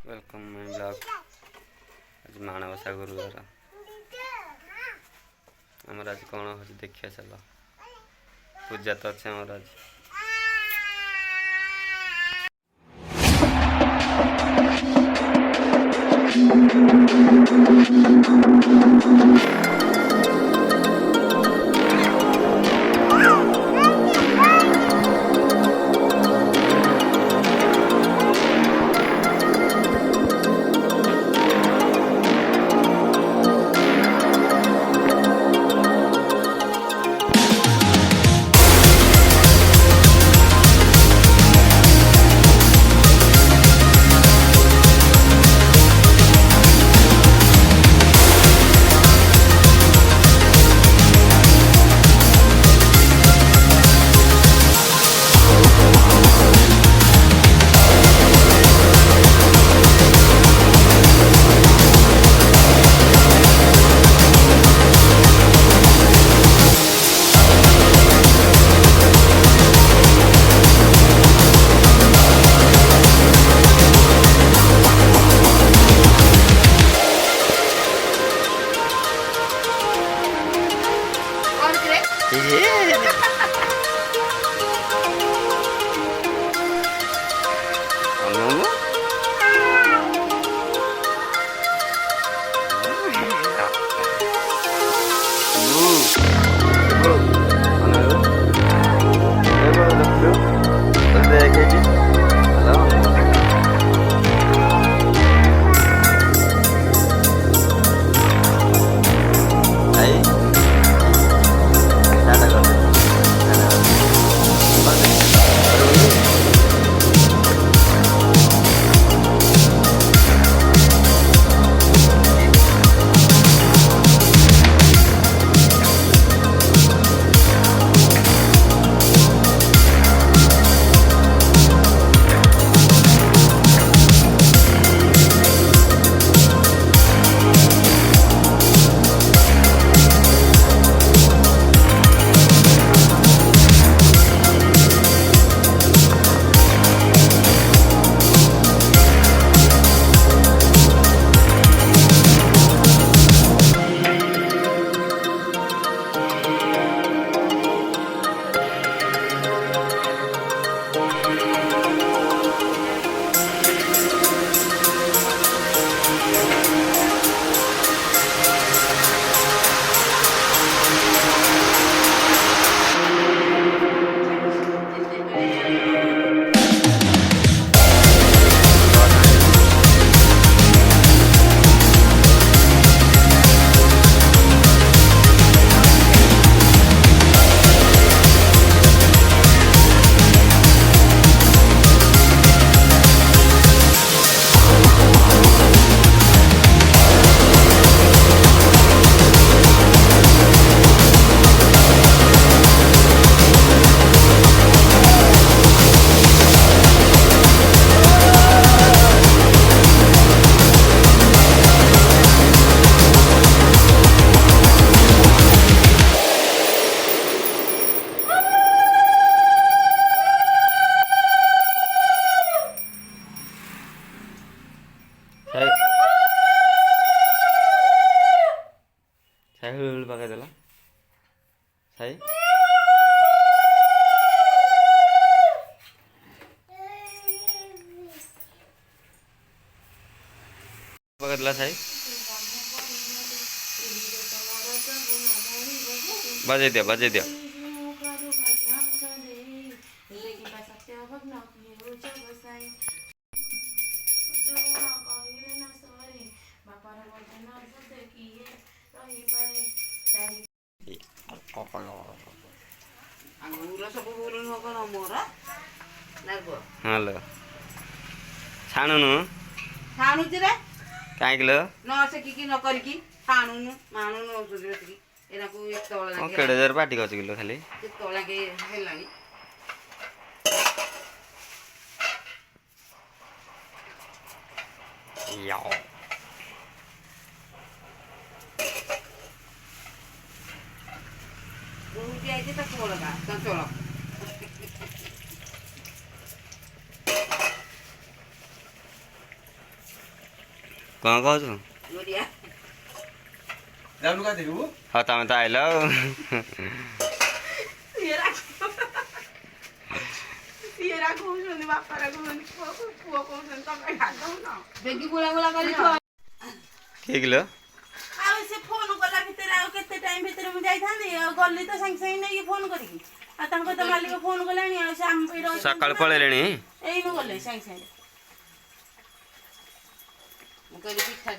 Welcome my blog. आज माणबसा गुरुवार आमर आज कौन हो देखिए चल पूजा तो अच्छे आमर आज हळूहळू बघा त्याला साई बघितला साई बाजे द्या हेलो छाणुनु छाणुची रे काहे किलो न सकिकी न करिकी छाणुनु माणुनु औषधि एनाको एक तोला लागे केडे जर पाटी कछ किलो खाली एक तोला के हेलानी याओ उनकी आई तो तोला का तोला କ'ଣ କହୁଛୁ? ଗୁରିଆ ଯାଉନୁ ଗାଧେଇବୁ? ହଉ ତମେ ତ ଆଇଲ ଆଉ। ସିଏ ରାଗଉଛନ୍ତି ବାପା ରାଗଉଛନ୍ତି ପୁଅ କହୁଛନ୍ତି ତମେ ରାଗଉନ ବେଗି ଗୁଳା ଗୁଳା କରି କିଏ କିଲୋ? ଆଉ ସେ ଫୋନ କଲା ଭିତରେ ଆଉ କେତେ ଟାଇମ ଭିତରେ ମୁଁ ଯାଇଥାନ୍ତି ଆଉ ଗଲି ତ ସାଙ୍ଗେ ସାଙ୍ଗେ ନେଇକି ଫୋନ କରିକି ଆଉ ତାଙ୍କ ତ ମାଲିକ ଫୋନ କଲାଣି ଆଉ ସେ ଆମ ପାଇଁ ସକାଳୁ ପଳେଇଲେଣି? ଏଇନୁ ଗଲେ ସାଙ୍ଗେ ସାଙ୍ଗେ ମୁଁ କହିଲି ପିଠା